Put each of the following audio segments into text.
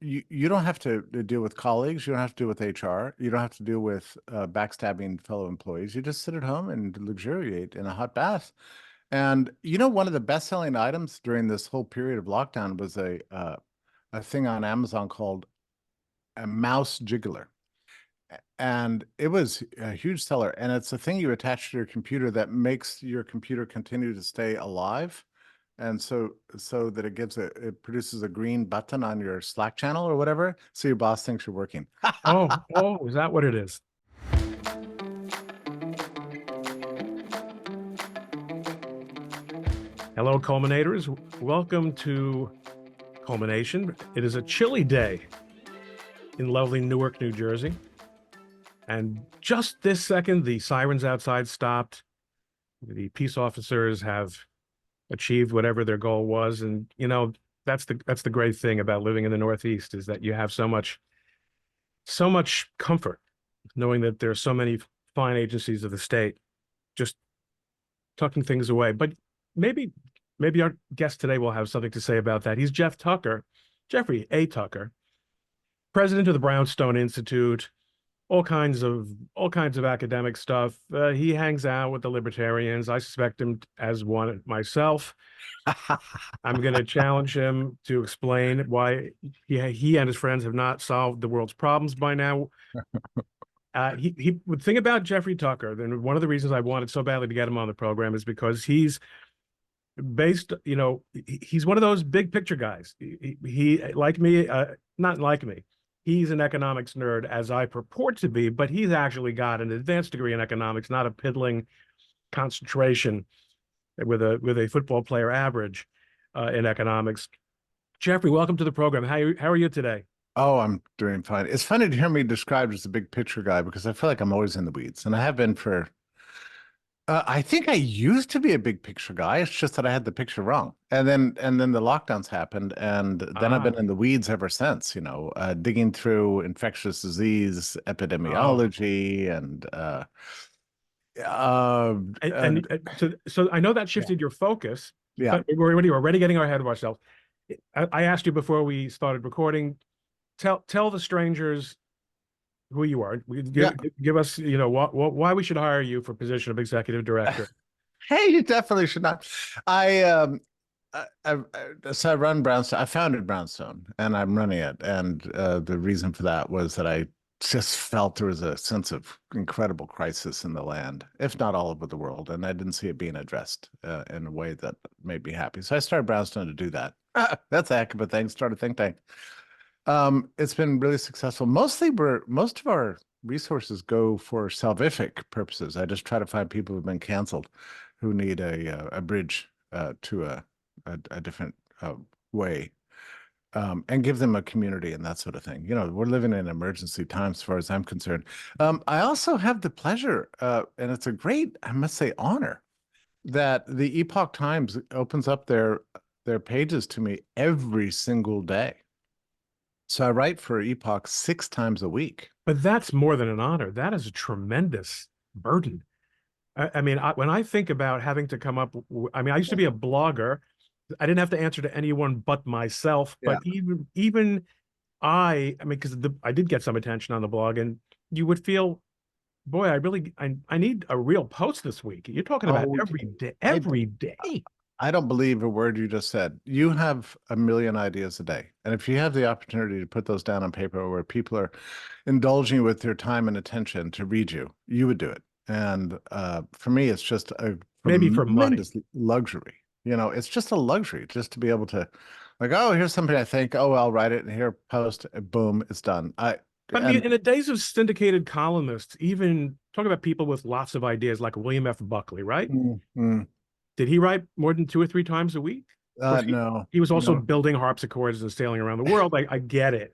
you don't have to deal with colleagues. You don't have to deal with HR. You don't have to deal with backstabbing fellow employees. You just sit at home and luxuriate in a hot bath. And one of the best-selling items during this whole period of lockdown was a thing on Amazon called a mouse jiggler. And it was a huge seller. And it's a thing you attach to your computer that makes your computer continue to stay alive. And so that it produces a green button on your Slack channel or whatever, so your boss thinks you're working. Is that what it is? Hello, Culminators. Welcome to ColemanNation. It is a chilly day in lovely Newark, New Jersey. And just this second, the sirens outside stopped. The peace officers have achieved whatever their goal was. And, that's the great thing about living in the Northeast, is that you have so much comfort knowing that there are so many fine agencies of the state just tucking things away. But maybe our guest today will have something to say about that. He's Jeffrey A. Tucker, president of the Brownstone Institute, all kinds of academic stuff. He hangs out with the libertarians. I suspect him as one myself. I'm going to challenge him to explain why he and his friends have not solved the world's problems by now. He would think about Jeffrey Tucker. Then one of the reasons I wanted so badly to get him on the program is because he's he's one of those big picture guys. He like me, not like me. He's an economics nerd, as I purport to be, but he's actually got an advanced degree in economics, not a piddling concentration with a football player average in economics. Jeffrey, welcome to the program. How are you today? Oh, I'm doing fine. It's funny to hear me described as a big picture guy because I feel like I'm always in the weeds, and I have been for. I think I used to be a big picture guy. It's just that I had the picture wrong, and then the lockdowns happened, and then I've been in the weeds ever since. Digging through infectious disease epidemiology So I know that shifted your focus, yeah. but we're already getting ahead of ourselves. I asked you before we started recording. Tell the strangers who you are. Give us, why we should hire you for position of executive director. Hey, you definitely should not. So I run Brownstone. I founded Brownstone, and I'm running it. And the reason for that was that I just felt there was a sense of incredible crisis in the land, if not all over the world, and I didn't see it being addressed in a way that made me happy. So I started Brownstone to do that. That's a heck of a thing. Start a think tank. It's been really successful. Most of our resources go for salvific purposes. I just try to find people who've been canceled, who need a bridge to a different way, and give them a community and that sort of thing. We're living in emergency times, as far as I'm concerned. I also have the pleasure, and it's a great, I must say, honor, that the Epoch Times opens up their pages to me every single day. So I write for Epoch 6 times a week. But that's more than an honor. That is a tremendous burden. When I think about having to come up, I used to be a blogger. I didn't have to answer to anyone but myself. Yeah. But because I did get some attention on the blog, and you would feel, boy, I need a real post this week. You're talking about every day. I don't believe a word you just said. You have a million ideas a day. And if you have the opportunity to put those down on paper where people are indulging with their time and attention to read you, you would do it. And for me, it's just a maybe for money luxury. It's just a luxury just to be able to, like, oh, here's something I think, oh, I'll write it, and here, post, boom, it's done. But in the days of syndicated columnists, even talk about people with lots of ideas like William F. Buckley, right? Mm-hmm. Did he write more than 2 or 3 times a week? No. He was also building harpsichords and sailing around the world. I get it.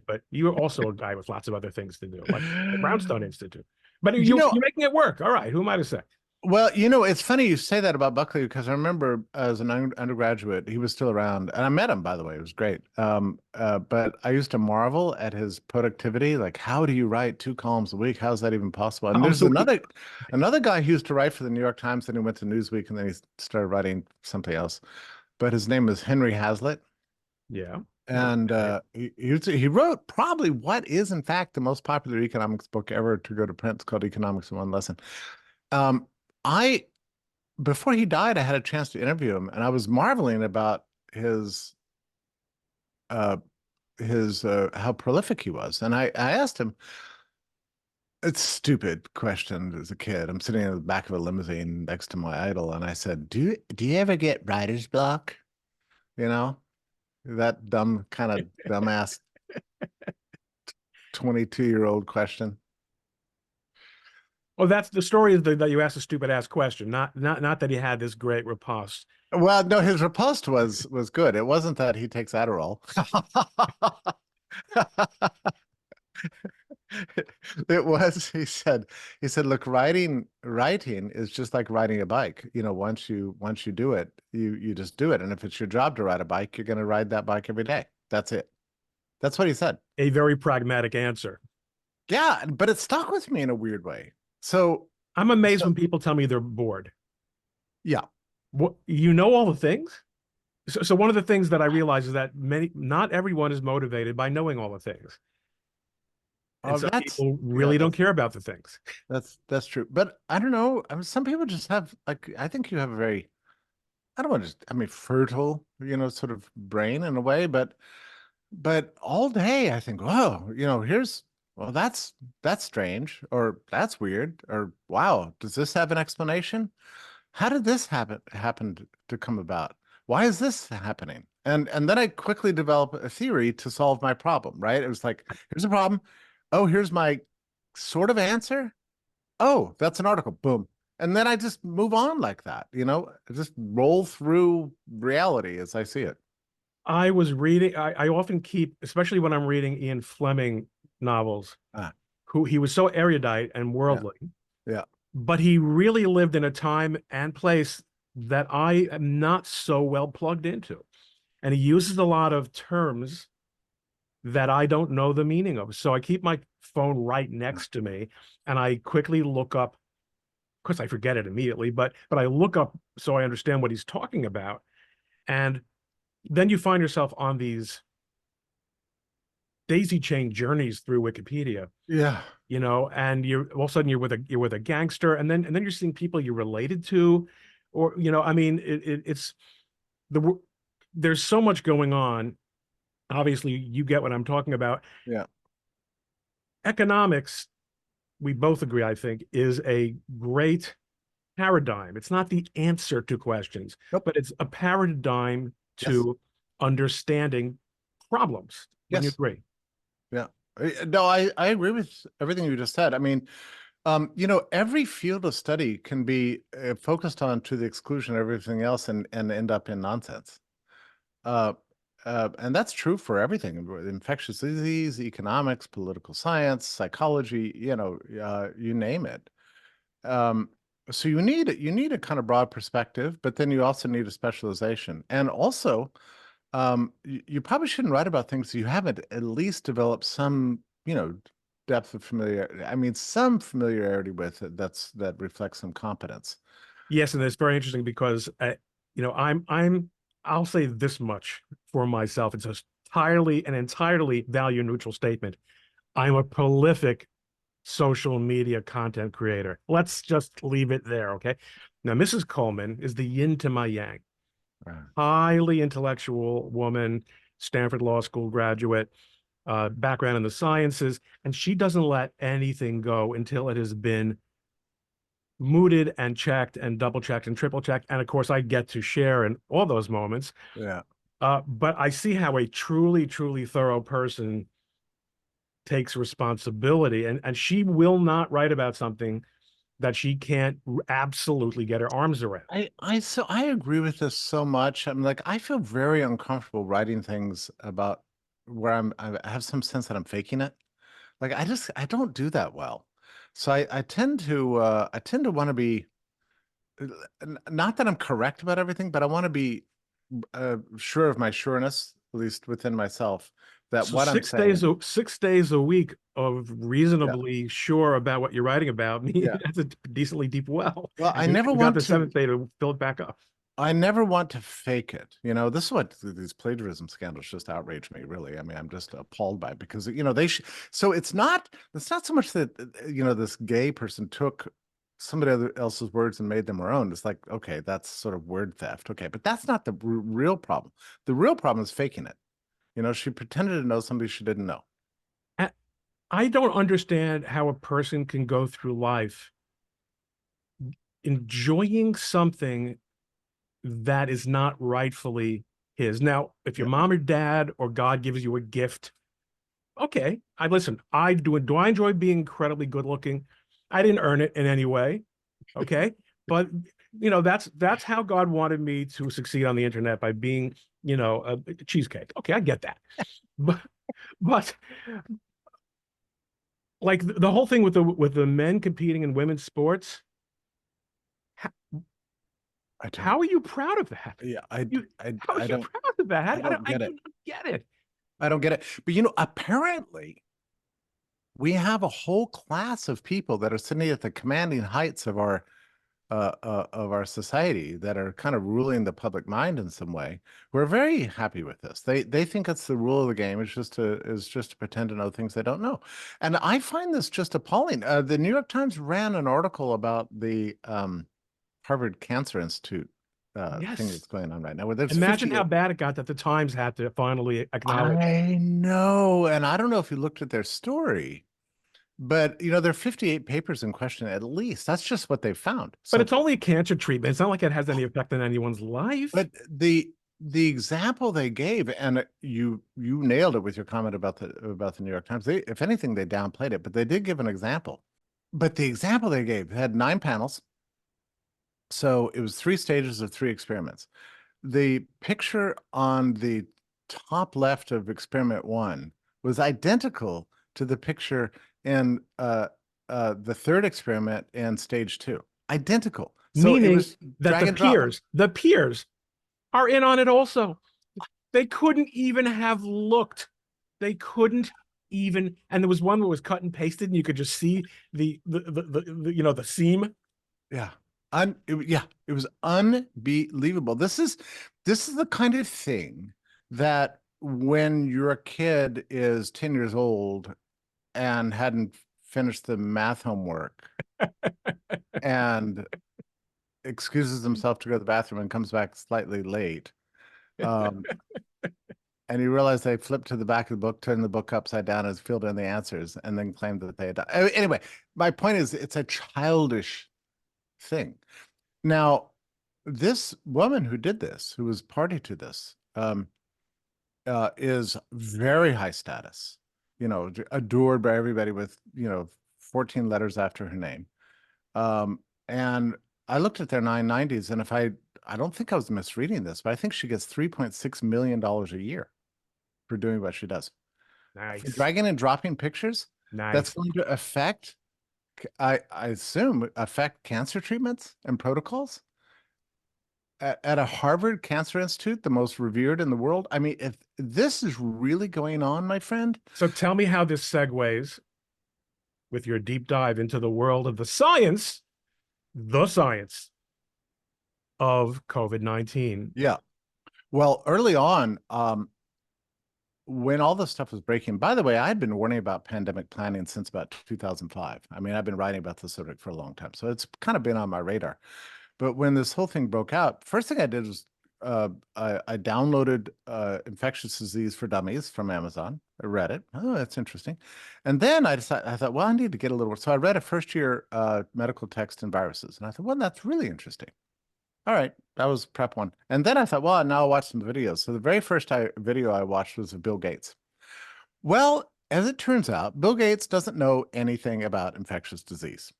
But you are also a guy with lots of other things to do, like the Brownstone Institute. But you're making it work. All right. Who am I to say? Well, it's funny you say that about Buckley, because I remember as an undergraduate, he was still around, and I met him, by the way. It was great. But I used to marvel at his productivity. Like, how do you write 2 columns a week? How is that even possible? And there's another guy who used to write for the New York Times, then he went to Newsweek, and then he started writing something else. But his name is Henry Hazlitt. Yeah. And Okay. he wrote probably what is in fact the most popular economics book ever to go to print. It's called Economics in One Lesson. Um, I Before he died, I had a chance to interview him, and I was marveling about uh his how prolific he was. And I asked him, it's a stupid question as a kid. I'm sitting in the back of a limousine next to my idol, and I said, do you ever get writer's block? You know, that dumb kind of dumbass 22-year-old question. Well, that's the story is that you asked a stupid ass question, not that he had this great riposte. Well, no, his riposte was good. It wasn't that he takes Adderall. It was, he said, look, writing is just like riding a bike. Once you do it, you just do it. And if it's your job to ride a bike, you're going to ride that bike every day. That's it. That's what he said. A very pragmatic answer. Yeah, but it stuck with me in a weird way. So, I'm amazed so when people tell me they're bored. yeah. What, you know all the things? So one of the things that I realize is that not everyone is motivated by knowing all the things. And Oh, some that's people yeah, really don't care about the things. that's true. But I don't know. I mean, some people just have like I think you have a very I don't want to just I mean fertile, sort of brain in a way, but all day I think, whoa, well, that's strange, or that's weird, or wow, does this have an explanation? How did this happen to come about? Why is this happening? And then I quickly develop a theory to solve my problem, right? It was like, here's a problem. Oh, here's my sort of answer. Oh, that's an article. Boom. And then I just move on like that, I just roll through reality as I see it. I was reading, I often keep, especially when I'm reading Ian Fleming novels, Ah, who he was so erudite and yeah, worldly, yeah. but he really lived in a time and place that I am not so well plugged into. And he uses a lot of terms that I don't know the meaning of. So I keep my phone right next to me and I quickly look up. Of course, I forget it immediately, but I look up so I understand what he's talking about. And then you find yourself on these daisy chain journeys through Wikipedia, Yeah. and you're all of a sudden you're with a gangster, and then you're seeing people you're related to, or I mean, it's the there's so much going on. Obviously, you get what I'm talking about. Yeah. Economics, we both agree, I think, is a great paradigm. It's not the answer to questions, Nope. but it's a paradigm Yes. to understanding problems. Wouldn't you Yes. agree? Yeah. No, I agree with everything you just said. I mean, every field of study can be focused on to the exclusion of everything else and end up in nonsense. Uh, and that's true for everything: infectious disease, economics, political science, psychology, you name it. Um, so you need a kind of broad perspective, but then you also need a specialization. And also, you probably shouldn't write about things you haven't at least developed some, depth of familiarity. I mean, some familiarity with it that reflects some competence. Yes, and it's very interesting because I'll say this much for myself. It's an entirely value neutral statement. I'm a prolific social media content creator. Let's just leave it there, okay? Now, Mrs. Coleman is the yin to my yang. Right. Highly intellectual woman, Stanford Law School graduate, background in the sciences, and she doesn't let anything go until it has been mooted and checked and double checked and triple checked. And of course, I get to share in all those moments. Yeah. But I see how a truly, truly thorough person takes responsibility, and she will not write about something that she can't absolutely get her arms around. I agree with this so much. I'm like, I feel very uncomfortable writing things about where I have some sense that I'm faking it. Like I don't do that well. So I tend to want to be not that I'm correct about everything, but I want to be sure of my sureness, at least within myself, that So what I'm six saying. days, 6 days a week of Yeah, reasonably sure about what you're writing about me, yeah. that's a decently deep well. Well, And I never you got want the to. seventh day to fill it back up. I never want to fake it. You know, this is what these plagiarism scandals just outrage me, really. I mean, I'm just appalled by it because, you know, so it's not so much that, you know, this gay person took somebody else's words and made them her own. It's like, okay, that's sort of word theft. Okay, but that's not the real problem. The real problem is faking it. You know, she pretended to know somebody she didn't know. I don't understand how a person can go through life enjoying something that is not rightfully his. Now, if your Yeah. mom or dad or God gives you a gift, okay. I listen, I do. Do I enjoy being incredibly good looking? I didn't earn it in any way. Okay. But you know, that's how God wanted me to succeed on the internet, by being, you know, a cheesecake. Okay, I get that. But but like the whole thing with the men competing in women's sports, how, I don't. how are you proud of that? Yeah, You How are I you don't. proud of that? I don't I get do it. not get it. I don't get it. But you know, apparently we have a whole class of people that are sitting at the commanding heights of our society that are kind of ruling the public mind in some way. We're very happy with this. They think it's the rule of the game. Is just to pretend to know things they don't know. And I find this just appalling. The New York Times ran an article about the Harvard Cancer Institute thing Yes. that's going on right now, where there's Imagine how 58. bad it got that the Times had to finally acknowledge. I know, and I don't know if you looked at their story. But you know, there are 58 papers in question at least. That's just what they found. But So, it's only a cancer treatment. It's not like it has any effect on anyone's life. but the example they gave, and you nailed it with your comment about the New York Times. They, if anything, they downplayed it, but they did give an example. But the example they gave had 9 panels, so it was 3 stages of 3 experiments. The picture on the top left of experiment one was identical to the picture in the third experiment in stage two. Identical. So it Meaning was that drag and drop. the peers are in on it also. They couldn't even have looked. They couldn't even, and there was one that was cut and pasted, and you could just see the you know, the seam. Yeah. Yeah, it was unbelievable. This is the kind of thing that when your kid is 10 years old and hadn't finished the math homework and excuses himself to go to the bathroom and comes back slightly late. Um, and you realize they flipped to the back of the book, turned the book upside down, and filled in the answers, and then claimed that they had done. Anyway, my point is, it's a childish thing. Now, this woman who did this, who was party to this, is very high status. You know, adored by everybody with 14 letters after her name. And I looked at their 990s, and I don't think I was misreading this, but I think she gets $3.6 million a year for doing what she does. For Nice, dragging and dropping pictures, that's nice. going to affect, I assume, affect cancer treatments and protocols at a Harvard Cancer Institute, the most revered in the world. I mean, if this is really going on, my friend, So tell me how this segues with your deep dive into the world of the science of COVID-19. yeah. Well, early on, when all this stuff was breaking, by the way, I had been warning about pandemic planning since about 2005. I mean, I've been writing about the subject for a long time, so it's kind of been on my radar. But when this whole thing broke out, first thing I did was I downloaded Infectious Disease for Dummies from Amazon. I read it. Oh, that's interesting. And then I thought, well, I need to get a little. So I read a first year medical text and viruses, and I thought, well, that's really interesting. All right, that was prep one. And then I thought, well, now I'll watch some videos. So the very first video I watched was of Bill Gates. Well, as it turns out, Bill Gates doesn't know anything about infectious disease.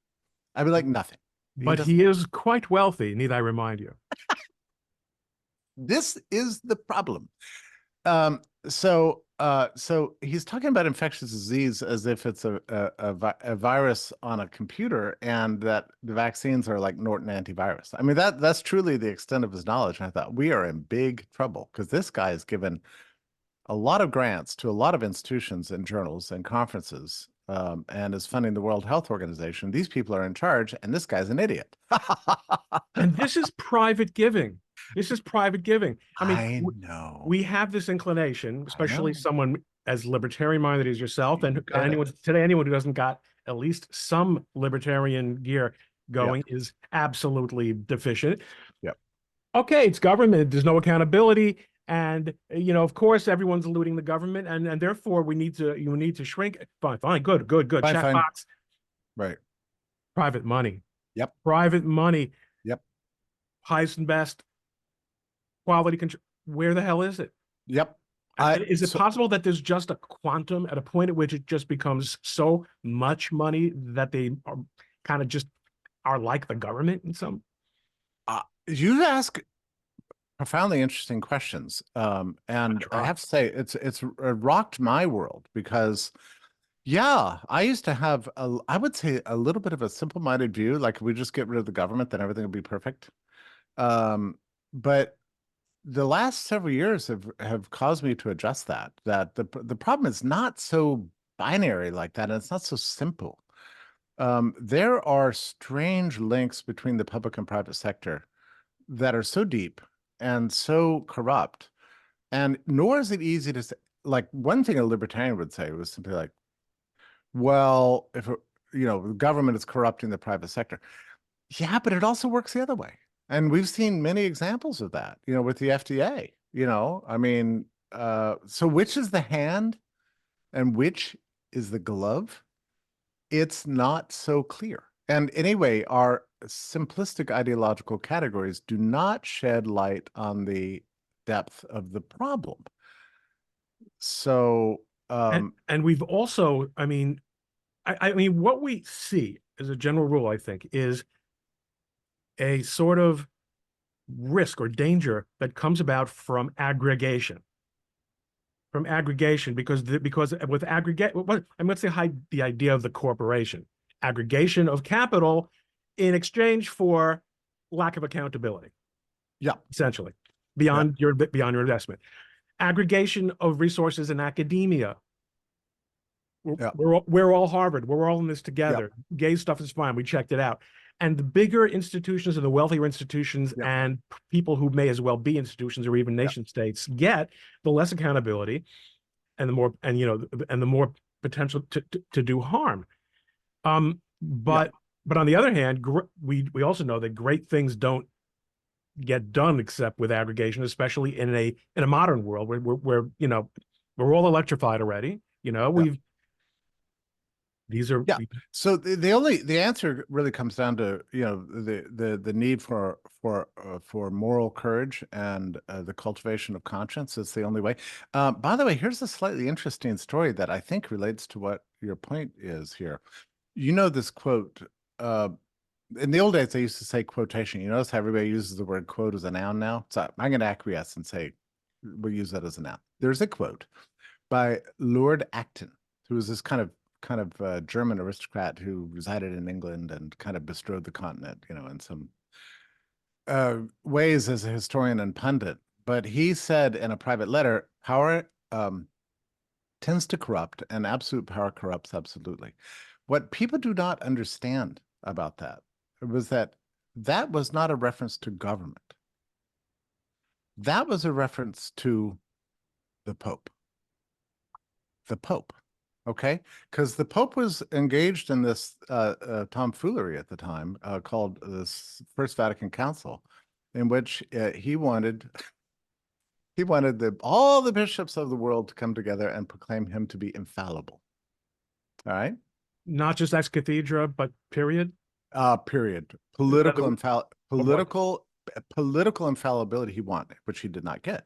I mean, like nothing. He But doesn't. he is quite wealthy, need I remind you. This is the problem. So he's talking about infectious disease as if it's a virus on a computer, and that the vaccines are like Norton antivirus. I mean, that's truly the extent of his knowledge. And I thought we are in big trouble because this guy has given a lot of grants to a lot of institutions and journals and conferences, and is funding the World Health Organization. These people are in charge, and this guy's an idiot. And this is private giving. This is private giving. I mean, I know. we have this inclination, I especially know. someone as libertarian minded as yourself, You and got it. anyone who doesn't got at least some libertarian gear Yep. going is absolutely deficient. Yep. Okay, it's government. There's no accountability. And of course, everyone's looting the government, and therefore you need to shrink. Fine, fine, good, good, good. Fine, Check fine. box. Right. Private money, Yep. private money, Yep. highest and best quality control. Where the hell is it? Yep. I Is it so possible that there's just a quantum at a point at which it just becomes so much money that they are kind of just are like the government in some? you ask profoundly interesting questions. And I Try. have to say, it's rocked my world because, yeah, I used to have I would say a little bit of a simple-minded view, like if we just get rid of the government, then everything will be perfect. But the last several years have caused me to adjust that. That the problem is not so binary like that, and it's not so simple. There are strange links between the public and private sector that are so deep and so corrupt. And nor is it easy to say, like one thing a libertarian would say was simply like, well, if the government is corrupting the private sector. Yeah, but it also works the other way. And we've seen many examples of that, with the FDA, I mean, so which is the hand and which is the glove? It's not so clear. And anyway, our simplistic ideological categories do not shed light on the depth of the problem. So, And we've also, I mean, what we see as a general rule, I think, is a sort of risk or danger that comes about from aggregation. From aggregation, because with aggregate, let's say hide the idea of the corporation, aggregation of capital in exchange for lack of accountability, yeah, essentially, yeah, beyond your investment, aggregation of resources in academia. yeah, We're all Harvard. We're all in this yeah, together. Gay stuff is fine. We checked it out. And the bigger institutions and the wealthier institutions yeah, and people who may as well be institutions or even yeah, nation states get, the less accountability and the more and the more potential to do harm. yeah, But on the other hand, we also know that great things don't get done except with aggregation, especially in a modern world where we're all electrified already. yeah. We've these are Yeah. So the answer really comes down to the need for moral courage and the cultivation of conscience. It's the only way. By the way, here's a slightly interesting story that I think relates to what your point is here. You know this quote. In the old days, they used to say quotation. You notice how everybody uses the word quote as a noun now. So I'm going to acquiesce and say we'll use that as a noun. There's a quote by Lord Acton, who was this kind of German aristocrat who resided in England and kind of bestrode the continent, in some ways as a historian and pundit. But he said in a private letter, power tends to corrupt, and absolute power corrupts absolutely. What people do not understand about that was that was not a reference to government. That was a reference to the Pope. The Pope. Okay, because the Pope was engaged in this tomfoolery at the time called this First Vatican Council, in which he wanted all the bishops of the world to come together and proclaim him to be infallible. All right, not just ex cathedra, but period. period. What was it? Political infallibility he wanted, which he did not get.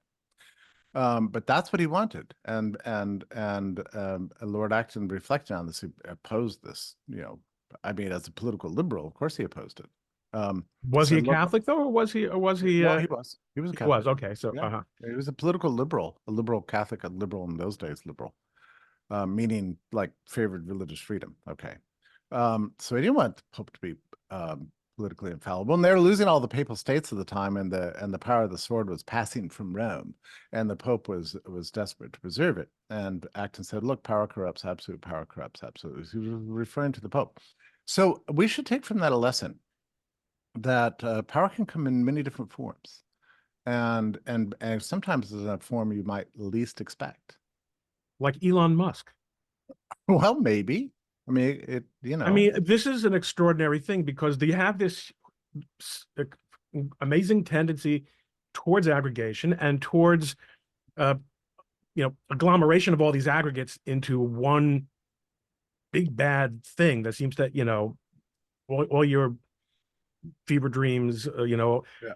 But that's what he wanted, and Lord Acton reflected on this. He opposed this. I mean, as a political liberal, of course he opposed it. Was he Said, a look, Catholic though, or was he? well, he was a He was Catholic. okay. So Yeah, he was a political liberal, a liberal Catholic, a liberal in those days, liberal, meaning like favored religious freedom. Okay, so he didn't want the Pope to be politically infallible, and they were losing all the papal states at the time, and the power of the sword was passing from Rome, and the Pope was desperate to preserve it. And Acton said, "Look, power corrupts, absolute power corrupts, absolutely." He was referring to the Pope. So we should take from that a lesson that power can come in many different forms. and sometimes in a form you might least expect. like Elon Musk. Well, maybe. I mean, I mean, this is an extraordinary thing because you have this amazing tendency towards aggregation and towards uh, agglomeration of all these aggregates into one big bad thing that seems to, all your fever dreams, Yeah.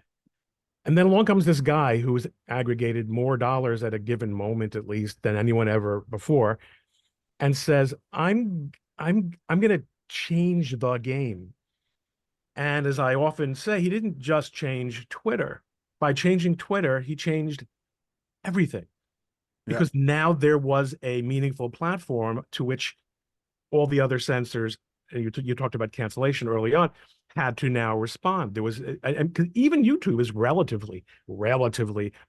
and then along comes this guy who's aggregated more dollars at a given moment, at least, than anyone ever before, and says, I'm gonna change the game. And as I often say, he didn't just change Twitter. By changing Twitter, he changed everything Yeah. because now there was a meaningful platform to which all the other censors, and you talked about cancellation early on, had to now respond. There was, and even YouTube is relatively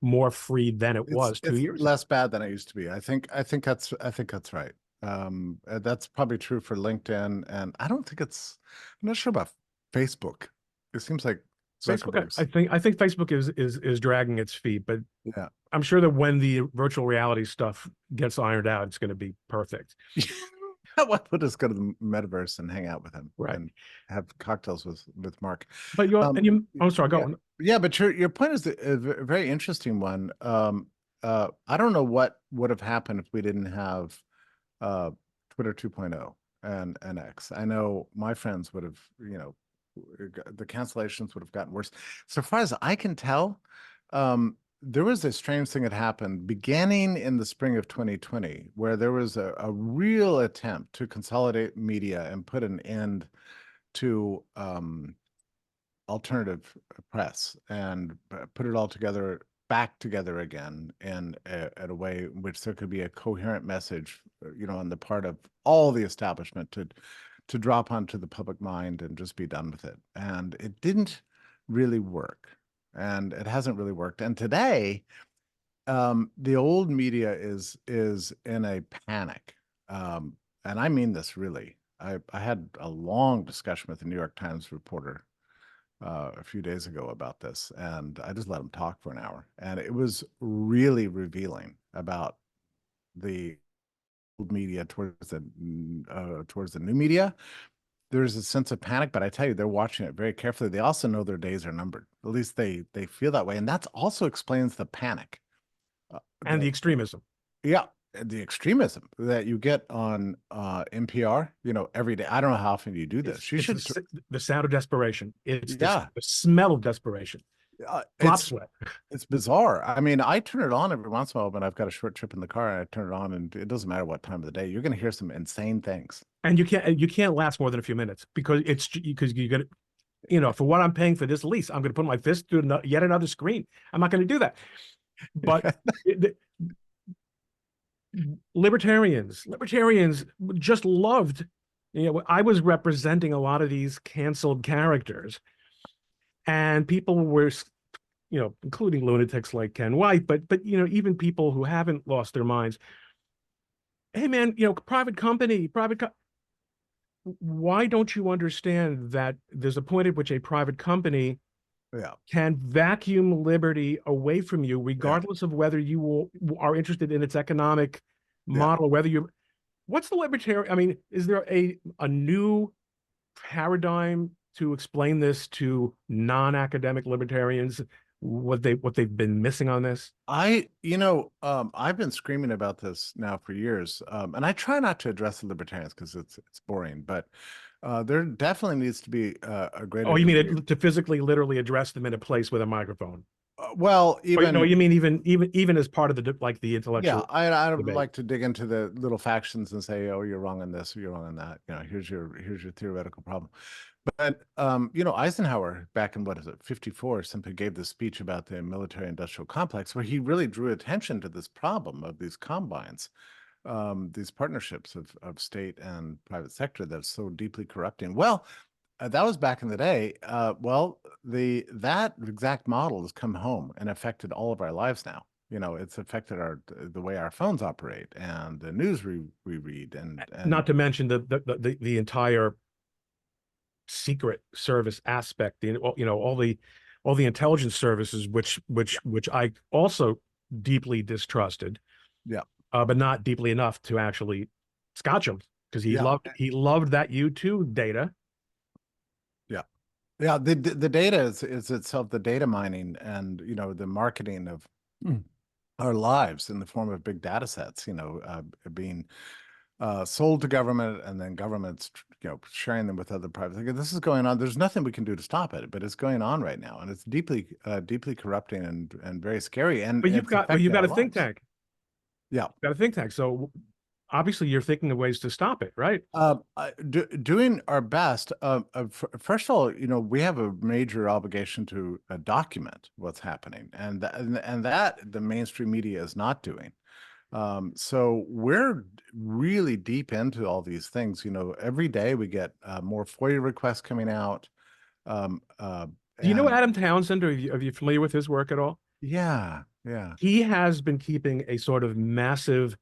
more free than it was two It's years ago. less bad than it used to be. I think that's right. That's probably true for LinkedIn, and I don't think I'm not sure about Facebook. It seems like Facebook, Zuckerberg's. I think Facebook is dragging its feet, but Yeah. I'm sure that when the virtual reality stuff gets ironed out, it's going to be perfect. Why would us go to the metaverse and hang out with him Right. and have cocktails with Mark? But I'm sorry, go Yeah, on. yeah, but your point is a very interesting one. I don't know what would have happened if we didn't have uh, Twitter 2.0 and X. I know my friends would have, the cancellations would have gotten worse. So far as I can tell, there was a strange thing that happened beginning in the spring of 2020, where there was a real attempt to consolidate media and put an end to alternative press and put it all together back together again in a way in which there could be a coherent message, on the part of all the establishment to drop onto the public mind and just be done with it. And it didn't really work, and it hasn't really worked. And today, the old media is in a panic, and I mean this really. I had a long discussion with the New York Times reporter a few days ago about this, and I just let him talk for an hour, and it was really revealing about the old media towards the new media. There's a sense of panic, but I tell you, they're watching it very carefully. They also know their days are numbered. At least they feel that way, and that also explains the panic. And the That extremism. Yeah, the extremism that you get on NPR, every day. I don't know how often you do this. You It's should, the sound of desperation. It's yeah. the smell of desperation. Flop It's sweat. bizarre. I mean, I turn it on every once in a while when I've got a short trip in the car, and I turn it on, and it doesn't matter what time of the day. You're going to hear some insane things. And you can't last more than a few minutes because you got for what I'm paying for this lease, I'm going to put my fist through yet another screen. I'm not going to do that. But libertarians just loved, I was representing a lot of these canceled characters, and people were, including lunatics like Ken White, but even people who haven't lost their minds. Hey man, private company, why don't you understand that there's a point at which a private company Yeah, can vacuum liberty away from you, yeah, regardless of whether you are interested in its economic yeah. model, whether you what's the libertarian? I mean, is there a new paradigm to explain this to non-academic libertarians? What they've been missing on this? I've been screaming about this now for years, and I try not to address the libertarians because it's boring. But there definitely needs to be a Oh, greater you degree. mean to physically, literally address them in a place with a microphone? Well, Or no, even you mean even as part of the yeah, intellectual I would debate? like to dig into the little factions and say, oh, you're wrong on this, or you're wrong on that. Here's your theoretical problem. But Eisenhower back in what is it, 54, simply gave this speech about the military industrial complex where he really drew attention to this problem of these combines, these partnerships of state and private sector that's so deeply corrupting. Well, that was back in the day. Well, the that exact model has come home and affected all of our lives now. It's affected the way our phones operate and the news we read and Not to mention the entire secret service aspect, all all the intelligence services, which I also deeply distrusted, Yeah. but not deeply enough to actually scotch him because Yeah. he loved that U2 data. Yeah. Yeah. The data is itself the data mining and, the marketing of our lives in the form of big data sets, being sold to government and then governments, sharing them with other private. This is going on. There's nothing we can do to stop it, but it's going on right now, and it's deeply corrupting and very scary, and it's But you've affecting got our a think lives. tank. Yeah. Got a think tank. So obviously you're thinking of ways to stop it, right? Doing our best. First of all, we have a major obligation to document what's happening, and that the mainstream media is not doing. So we're really deep into all these things. Every day we get more FOIA requests coming out. Um, uh, Do you know and Adam Townsend? Are you familiar with his work at all? yeah, yeah, He has been keeping a sort of massive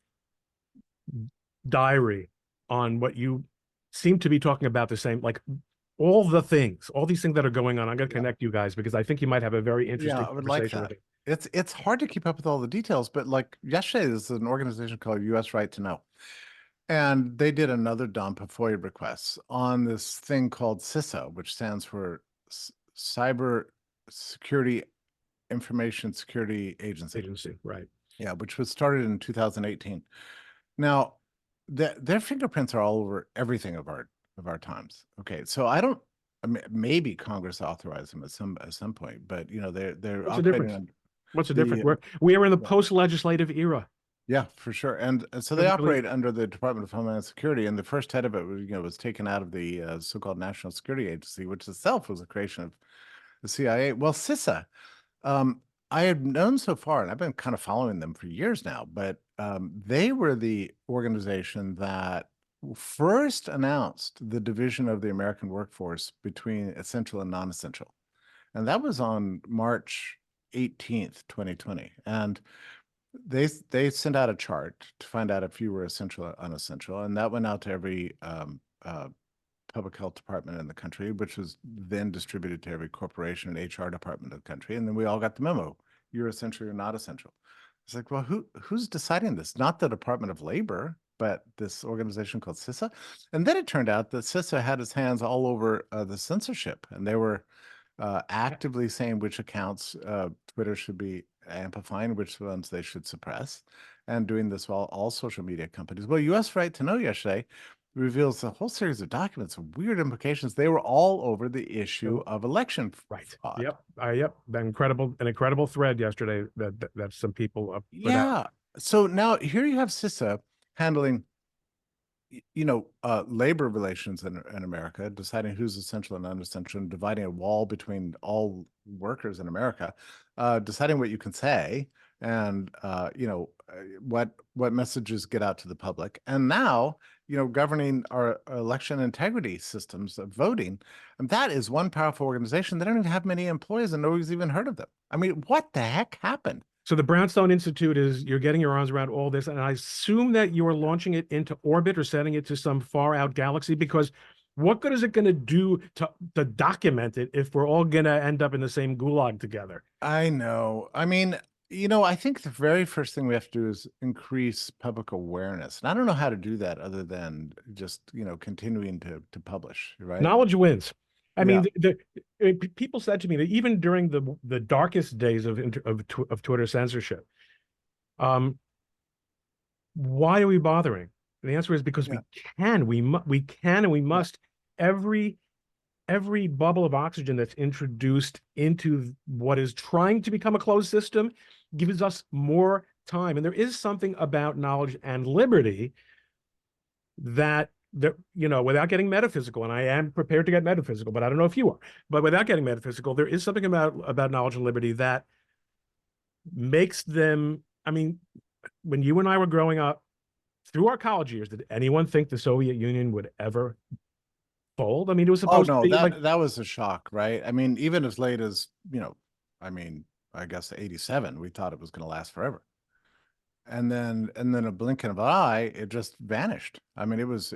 diary on what you seem to be talking about the same, like all these things that are going on. I'm going to yeah, connect you guys because I think you might have a very yeah. interesting I would like conversation with that. him. It's hard to keep up with all the details, but like yesterday, there's an organization called U.S. Right to Know, and they did another dump of FOIA requests on this thing called CISA, which stands for Cyber Security Information Security Agency. Agency, right? Yeah, which was started in 2018. Now, their fingerprints are all over everything of our times. Okay, so I don't. I mean, maybe Congress authorized them at some point, but they're What's the operating difference? on What's the difference? the We are in the yeah, post-legislative era. yeah, for sure, and so they Doesn't really. operate under the Department of Homeland Security, and the first head of it was taken out of the so-called National Security Agency, which itself was a creation of the CIA. Well, CISA. Um, I had known so far, and I've been kind of following them for years now, but they were the organization that first announced the division of the American workforce between essential and non-essential. And that was on March 18th, 2020. And they sent out a chart to find out if you were essential or unessential. And that went out to every public health department in the country, which was then distributed to every corporation and HR department of the country. And then we all got the memo. You're essential, you're not essential. It's like, well, who's deciding this? Not the Department of Labor, but this organization called CISA. And then it turned out that CISA had its hands all over the censorship, and they were actively saying which accounts Twitter should be amplifying, which ones they should suppress, and doing this while all social media companies. Well, U.S. Right to Know yesterday reveals a whole series of documents of weird implications. They were all over the issue So, of election right. fraud. Yep. Yep. An incredible thread yesterday that some people put out. Yeah. So now here you have CISA handling, labor relations in America, deciding who's essential and unessential, and dividing a wall between all workers in America, deciding what you can say and what messages get out to the public, and now governing our election integrity systems of voting, and that is one powerful organization. They don't even have many employees, and nobody's even heard of them. I mean, what the heck happened? So the Brownstone Institute you're getting your arms around all this, and I assume that you are launching it into orbit or sending it to some far out galaxy, because what good is it going to do to document it if we're all going to end up in the same gulag together? I know. I mean, I think the very first thing we have to do is increase public awareness. And I don't know how to do that other than just, continuing to publish, right? Knowledge wins. I Yeah. mean, people said to me that even during the darkest days of Twitter censorship, um, why are we bothering? And the answer is because Yeah. we can, and we Yeah. must. Every bubble of oxygen that's introduced into what is trying to become a closed system gives us more time. And there is something about knowledge and liberty that without getting metaphysical, and I am prepared to get metaphysical, but I don't know if you are, but without getting metaphysical, there is something about knowledge and liberty that makes them. I mean, when you and I were growing up, through our college years, did anyone think the Soviet Union would ever fold? I mean, it was Oh supposed to no, be like. that was a shock, right? I mean, even as late as, I mean, I guess 87, we thought it was going to last forever. And then a blink of an eye, it just vanished. I mean, it was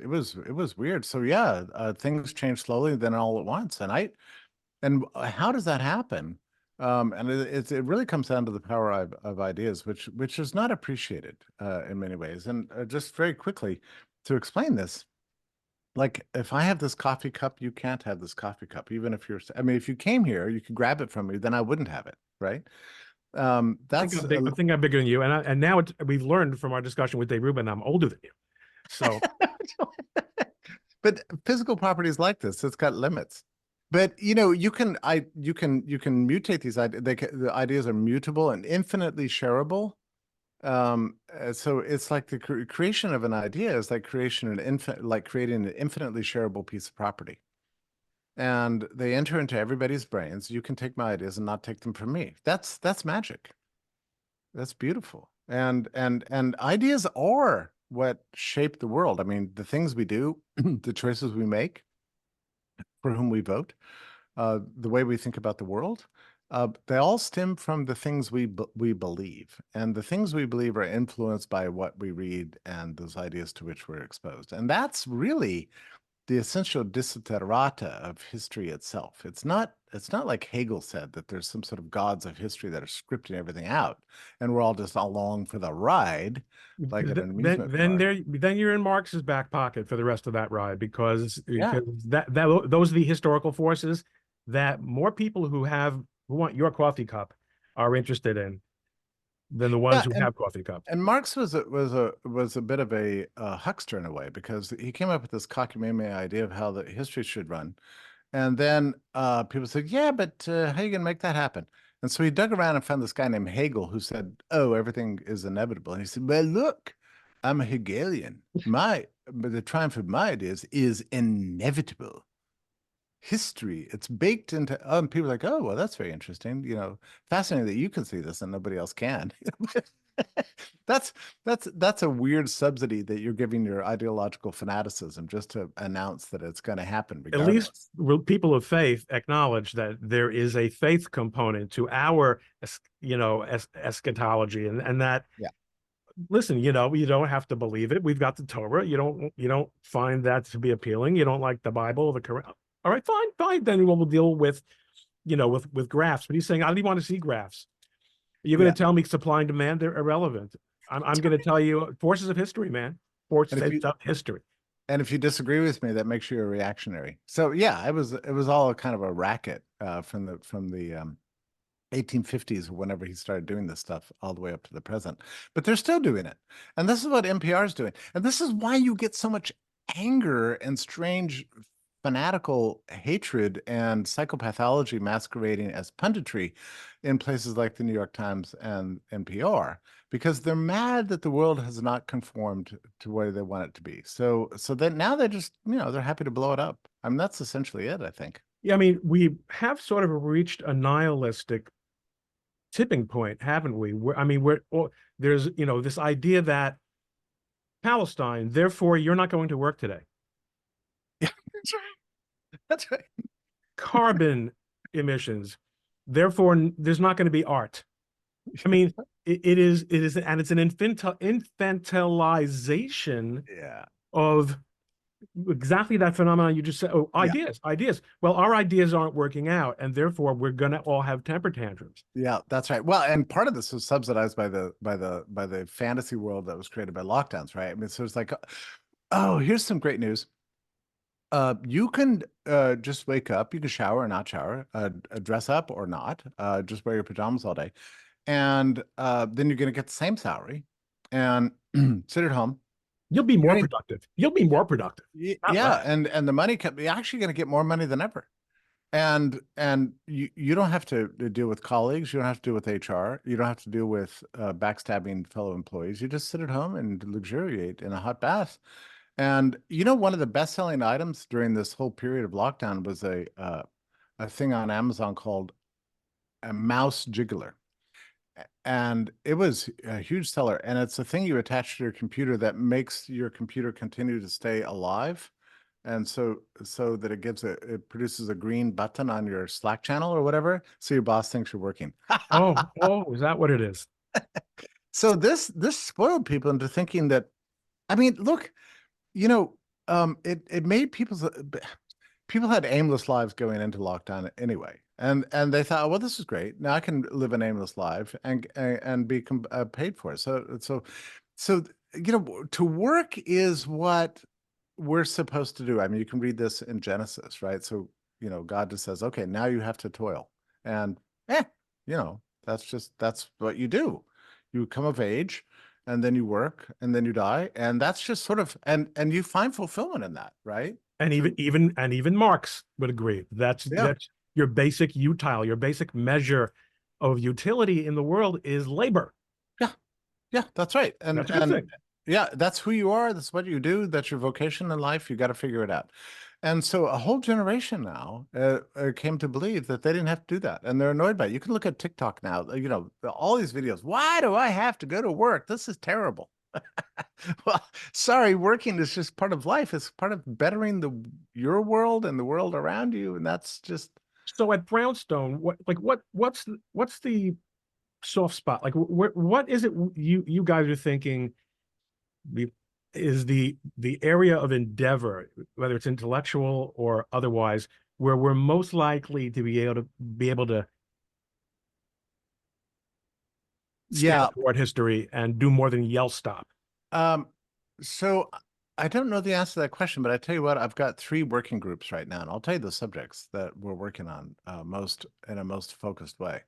weird. So yeah, things changed slowly, then all at once. And how does that happen? And it really comes down to the power of ideas, which is not appreciated in many ways. And just very quickly to explain this, like if I have this coffee cup, you can't have this coffee cup, even if you're. I mean, if you came here, you could grab it from me, then I wouldn't have it, right? That's I think I'm bigger than you, and now we've learned from our discussion with Dave Rubin, I'm older than you. So but physical properties like this, it's got limits. But you can mutate these ideas. The ideas are mutable and infinitely shareable. So it's like the creation of an idea is like creating an infinitely shareable piece of property. And they enter into everybody's brains. You can take my ideas and not take them from me. That's magic. That's beautiful. And ideas are what shape the world. I mean, the things we do, the choices we make, for whom we vote, the way we think about the world, they all stem from the things we believe, and the things we believe are influenced by what we read and those ideas to which we're exposed. And that's really the essential desiderata of history itself. It's not like Hegel said that there's some sort of gods of history that are scripting everything out, and we're all just along for the ride, like at an amusement park. then you're in Marx's back pocket for the rest of that ride Yeah. because those are the historical forces that more people who want your coffee cup are interested in than the ones Yeah, who have coffee cups. and Marx was a bit of a huckster in a way because he came up with this cockamamie idea of how the history should run, and then people said, "Yeah, but how are you going to make that happen?" And so he dug around and found this guy named Hegel who said, "Oh, everything is inevitable." And he said, "Well, look, I'm a Hegelian. But the triumph of my ideas is inevitable." History. It's baked into, people are like, oh, well, that's very interesting. Fascinating that you can see this and nobody else can. That's that's a weird subsidy that you're giving your ideological fanaticism just to announce that it's going to happen At least regardless. people of faith acknowledge that there is a faith component to our eschatology, and that Yeah. listen, you don't have to believe it. We've got the Torah. You don't find that to be appealing. You don't like the Bible or the Quran. All right, fine, fine. Then we'll deal with, with graphs. But he's saying, I don't even want to see graphs. You're going Yeah. to tell me supply and demand, they're irrelevant. I'm going to tell you forces of history, man. And Forces if you of history. and if you disagree with me, that makes you a reactionary. So yeah, it was all kind of a racket from the 1850s or whenever he started doing this stuff all the way up to the present. But they're still doing it. And this is what NPR is doing. And this is why you get so much anger and strange fanatical hatred and psychopathology masquerading as punditry in places like the New York Times and NPR, because they're mad that the world has not conformed to where they want it to be. So then now they're just, they're happy to blow it up. I mean, that's essentially it, I think. Yeah, I mean, we have sort of reached a nihilistic tipping point, haven't we? There's, this idea that Palestine, therefore you're not going to work today. Yeah, that's right. That's right. Carbon emissions, therefore there's not going to be art. I mean, and it's an infantilization Yeah. of exactly that phenomenon you just said. Oh, Yeah. ideas. Well, our ideas aren't working out, and therefore we're gonna all have temper tantrums. Yeah, that's right. Well, and part of this was subsidized by the fantasy world that was created by lockdowns, right? I mean, so it's like, oh, here's some great news. You can just wake up, you can shower or not shower, dress up or not, just wear your pajamas all day, and then you're going to get the same salary and sit at home. You'll be You more don't need, productive. You'll be more productive, not yeah, less. and the money you're actually going to get more money than ever. And you don't have to deal with colleagues. You don't have to deal with HR. You don't have to deal with backstabbing fellow employees. You just sit at home and luxuriate in a hot bath. And one of the best-selling items during this whole period of lockdown was a thing on Amazon called a mouse jiggler. And it was a huge seller. And it's a thing you attach to your computer that makes your computer continue to stay alive. And so that it produces a green button on your Slack channel or whatever, so your boss thinks you're working. Oh, is that what it is? So this spoiled people into thinking that, I mean, look, it made people's people had aimless lives going into lockdown anyway, and they thought, well, this is great. Now I can live an aimless life and be paid for it. So to work is what we're supposed to do. I mean, you can read this in Genesis, right? So God just says, okay, now you have to toil, and eh, that's what you do. You come of age, and then you work, and then you die, and that's just sort of and you find fulfillment in that, right? And So even Marx would agree. yeah, That's your basic utile, your basic measure of utility in the world is labor. yeah, yeah, that's right. And That's a good thing. yeah, that's who you are. That's what you do. That's your vocation in life. You got to figure it out. And so a whole generation now came to believe that they didn't have to do that, and they're annoyed by it. You can look at TikTok now. All these videos. Why do I have to go to work? This is terrible. Well, sorry, working is just part of life. It's part of bettering your world and the world around you, and that's just So at Brownstone, what's the soft spot? Like what is it you guys are thinking the is the area of endeavor, whether it's intellectual or otherwise, where we're most likely to be able to yeah. stamp toward history and do more than yell stop. Um, so I don't know the answer to that question, but I tell you what, I've got three working groups right now, and I'll tell you the subjects that we're working on most in a most focused way.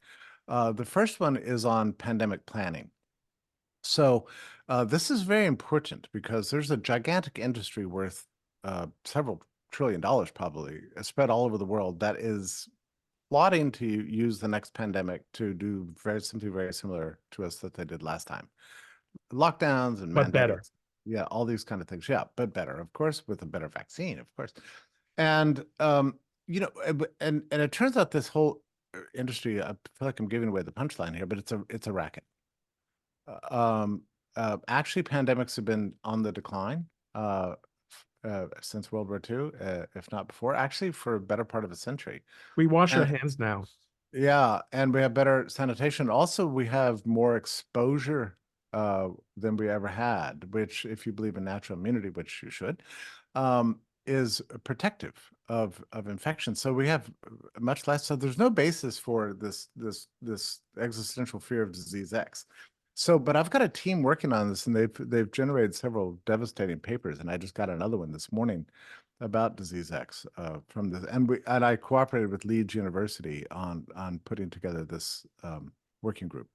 The first one is on pandemic planning. So this is very important because there's a gigantic industry worth several trillion dollars probably spread all over the world that is plotting to use the next pandemic to do something very similar to us that they did last time. Lockdowns and But better. mandates, yeah, all these kind of things. Yeah, but better, of course, with a better vaccine, of course. And and it turns out this whole industry, I feel like I'm giving away the punchline here, but it's a racket. Actually, pandemics have been on the decline since World War II, if not before, actually for a better part of a century. We wash our And hands now. yeah, and we have better sanitation. Also, we have more exposure than we ever had, which, if you believe in natural immunity, which you should, is protective of infection. So we have much less. So there's no basis for this existential fear of disease X. So, but I've got a team working on this, and they've generated several devastating papers, and I just got another one this morning about disease X from this, and I cooperated with Leeds University on putting together this working group.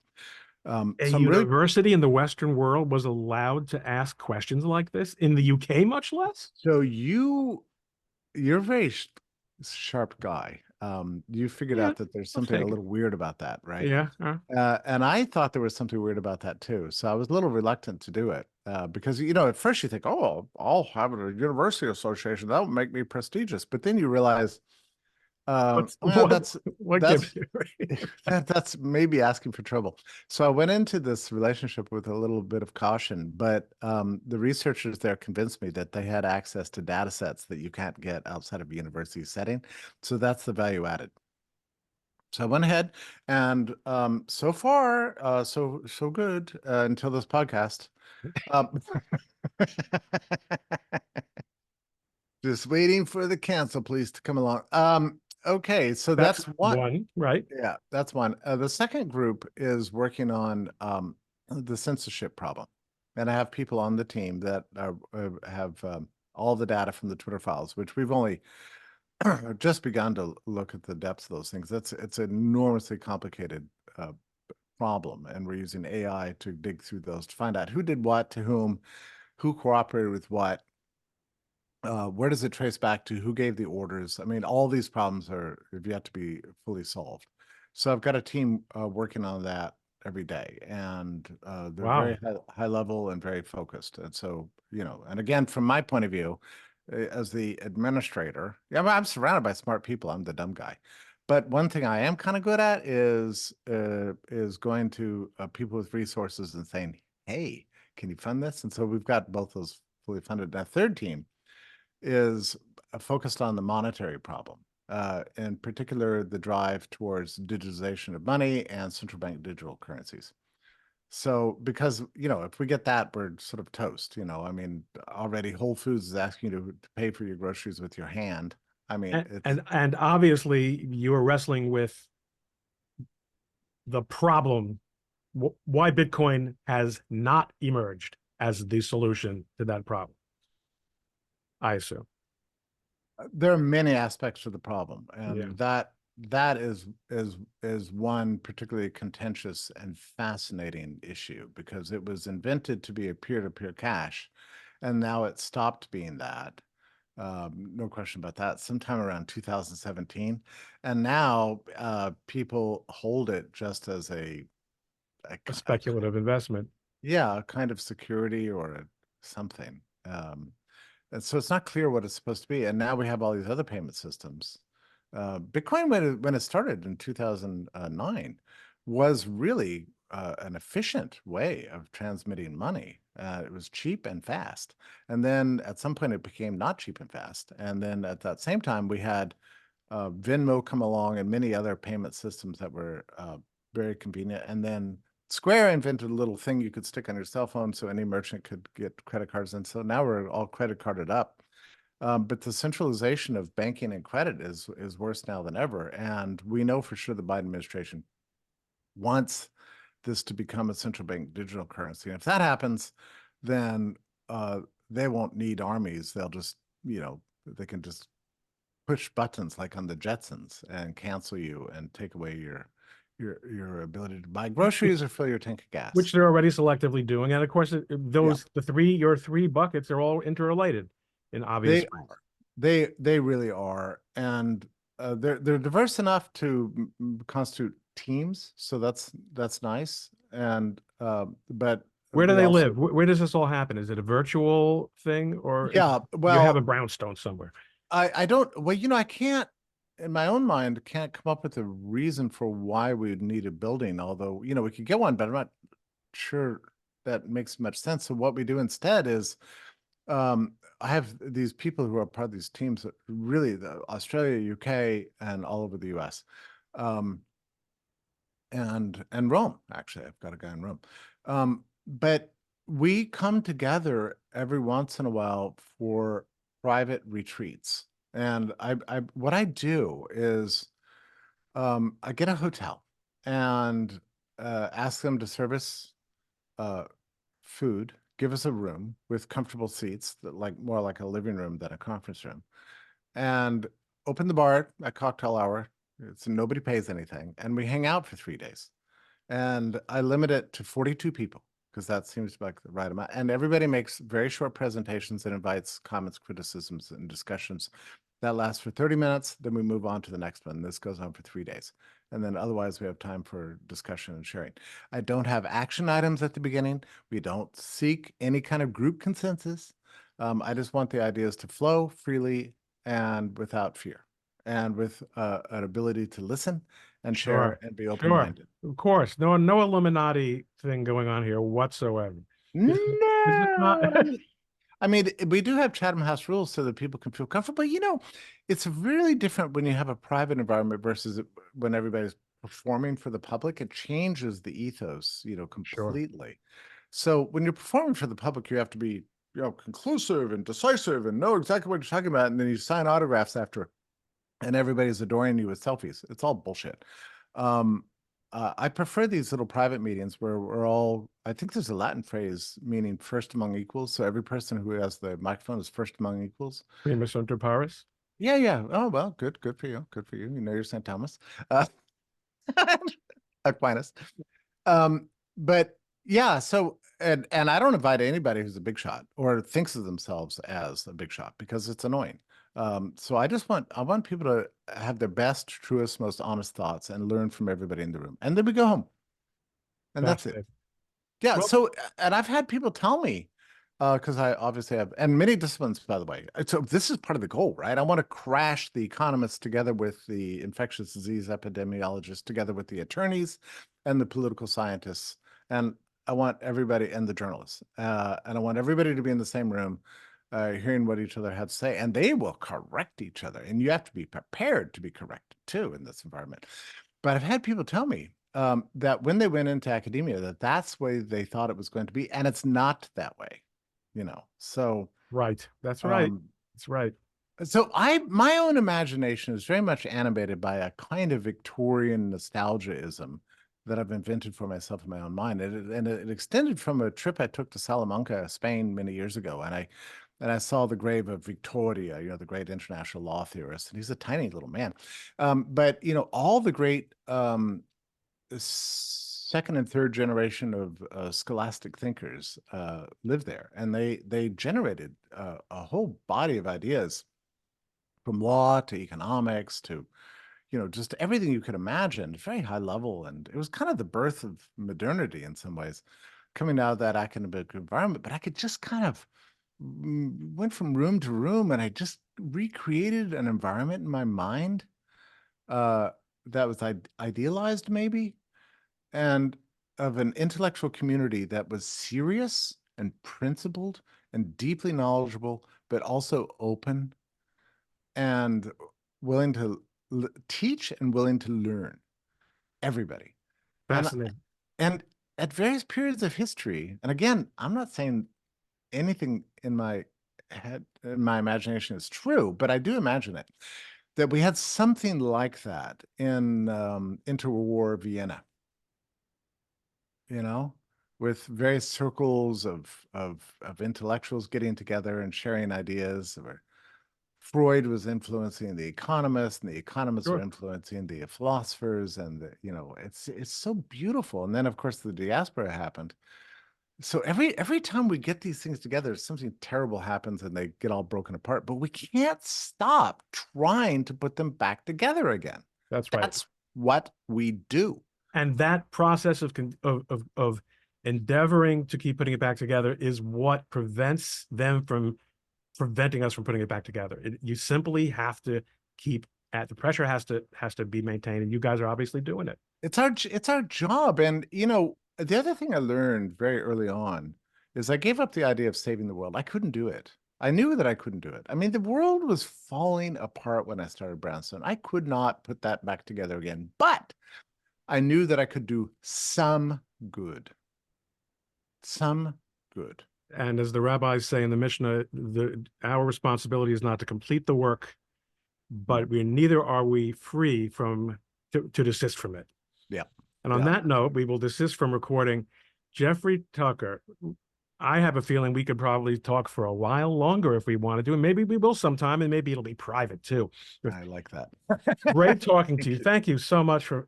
A So I'm really university in the Western world was allowed to ask questions like this in the UK, much less. so you're a very sharp guy. You figured Yeah, out that there's I'll something a take it. little weird about that, right? Yeah. And I thought there was something weird about that too. So I was a little reluctant to do it because, at first you think, oh, I'll have a university association. That will make me prestigious. But then you realize, What's well, what that's gives you? that's maybe asking for trouble. So I went into this relationship with a little bit of caution, but the researchers there convinced me that they had access to data sets that you can't get outside of a university setting. So that's the value added. So I went ahead and so far, so good until this podcast. Um, just waiting for the cancel please to come along. Okay, so That's that's one. one, right? Yeah, that's one. The second group is working on the censorship problem, and I have people on the team that have all the data from the Twitter files, which we've only just begun to look at the depths of those things. It's an enormously complicated problem, and we're using AI to dig through those to find out who did what to whom, who cooperated with what, where does it trace back to, who gave the orders. I mean, all these problems have yet to be fully solved. So I've got a team working on that every day, and they're very Wow. high level and very focused. And so, and again, from my point of view, as the administrator, yeah, I'm surrounded by smart people. I'm the dumb guy. But one thing I am kind of good at is going to people with resources and saying, "Hey, can you fund this?" And so we've got both those fully funded. That third team is focused on the monetary problem, in particular, the drive towards digitization of money and central bank digital currencies. So, because, if we get that, we're sort of toast. I mean, already Whole Foods is asking you to pay for your groceries with your hand. I mean, And, it's and obviously you are wrestling with the problem, why Bitcoin has not emerged as the solution to that problem, I assume. there are many aspects to the problem, Yeah. and that is one particularly contentious and fascinating issue because it was invented to be a peer-to-peer cash, and now it stopped being that. No question about that. Sometime around 2017, and now people hold it just as a, A a speculative investment. yeah, a kind of security or something. And so it's not clear what it's supposed to be. And now we have all these other payment systems. Bitcoin, when it started in 2009, was really an efficient way of transmitting money. It was cheap and fast. And then at some point, it became not cheap and fast. And then at that same time, we had Venmo come along and many other payment systems that were very convenient. And then Square invented a little thing you could stick on your cell phone so any merchant could get credit cards. And so now we're all credit carded up. But the centralization of banking and credit is worse now than ever. And we know for sure the Biden administration wants this to become a central bank digital currency. And if that happens, then they won't need armies. They'll just, they can just push buttons like on the Jetsons and cancel you and take away your ability to buy groceries or fill your tank of Which gas. they're already selectively doing. And of course, Yeah, your three buckets are all interrelated in obvious they ways. are. They really are, and they're diverse enough to constitute teams, so that's nice. And but Where do we they also live? Where does this all happen? Is it a virtual thing, or yeah. you have Well, a brownstone somewhere? I don't. Well, I can't in my own mind can't come up with a reason for why we would need a building. Although we could get one, but I'm not sure that makes much sense. So what we do instead is I have these people who are part of these teams that really Australia, UK, and all over the US. Um, and Rome, actually. I've got a guy in Rome. But we come together every once in a while for private retreats. And I what I do is I get a hotel and ask them to service uh, food, give us a room with comfortable seats that like more like a living room than a conference room, and open the bar at cocktail hour. It's nobody pays anything, and we hang out for 3 days. And I limit it to 42 people because that seems like the right amount. And everybody makes very short presentations and invites comments, criticisms, and discussions. That lasts for 30 minutes. Then we move on to the next one. This goes on for 3 days. And then otherwise, we have time for discussion and sharing. I don't have action items at the beginning. We don't seek any kind of group consensus. I just want the ideas to flow freely and without fear and with an ability to listen and share Sure, and be sure. open-minded. Of course, no Illuminati thing going on here whatsoever. This is not. No, I mean, we do have Chatham House rules so that people can feel comfortable. It's really different when you have a private environment versus when everybody's performing for the public. It changes the ethos, Sure. completely. So when you're performing for the public, you have to be, conclusive and decisive and know exactly what you're talking about. And then you sign autographs after, and everybody's adoring you with selfies. It's all bullshit. Um, I prefer these little private meetings where we're all, I think there's a Latin phrase meaning first among equals. So every person who has the microphone is first among equals. Primus inter pares. Yeah, yeah. Oh, well, good for you. Good for you. You know your St. Thomas. Uh, Aquinas. But yeah, so and I don't invite anybody who's a big shot or thinks of themselves as a big shot because it's annoying. So I want people to have their best, truest, most honest thoughts and learn from everybody in the room. And then we go home. And that's it. Fascinating. Yeah. Well, So, and I've had people tell me, because I obviously have, and many disciplines, by the way. So this is part of the goal, right? I want to crash the economists together with the infectious disease epidemiologists, together with the attorneys and the political scientists. And I want everybody and the journalists, and I want everybody to be in the same room, hearing what each other had to say, and they will correct each other. And you have to be prepared to be corrected too in this environment. But I've had people tell me that when they went into academia, that's the way they thought it was going to be, and it's not that way. So right. That's right. um, That's right. So my own imagination is very much animated by a kind of Victorian nostalgiaism that I've invented for myself in my own mind. And it extended from a trip I took to Salamanca, Spain, many years ago. And I saw the grave of Victoria, the great international law theorist. And he's a tiny little man. But, all the great second and third generation of scholastic thinkers lived there. And they generated a whole body of ideas from law to economics to just everything you could imagine, very high level. And it was kind of the birth of modernity in some ways, coming out of that academic environment. But I could just kind of went from room to room, and I just recreated an environment in my mind uh, that was idealized, maybe, and of an intellectual community that was serious and principled and deeply knowledgeable, but also open and willing to teach and willing to learn everybody. And Fascinating. and at various periods of history, and again, I'm not saying anything in my head, in my imagination is true, but I do imagine it, that we had something like that in interwar Vienna, you know, with various circles of intellectuals getting together and sharing ideas. Where Freud was influencing the economists, and the economists were Sure. influencing the philosophers, and it's so beautiful. And then, of course, the diaspora happened. So every time we get these things together, something terrible happens and they get all broken apart. But we can't stop trying to put them back together again. That's right. That's what we do. And that process of endeavoring to keep putting it back together is what prevents them from preventing us from putting it back together. You simply have to keep at the pressure has to be maintained, and you guys are obviously doing it. It's our job. And the other thing I learned very early on is I gave up the idea of saving the world. I couldn't do it. I knew that I couldn't do it. I mean, the world was falling apart when I started Brownstone. I could not put that back together again, but I knew that I could do some good. Some good. And as the rabbis say in the Mishnah, our responsibility is not to complete the work, but neither are we free to desist from it. Yeah. And on that note, we will desist from recording. Jeffrey Tucker, I have a feeling we could probably talk for a while longer if we wanted to, and maybe we will sometime, and maybe it'll be private too. I like that. Great talking to you. Thank you so much for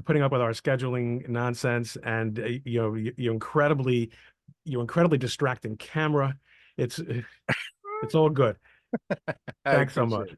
putting up with our scheduling nonsense, and you incredibly distracting camera. It's all good. Thanks so much.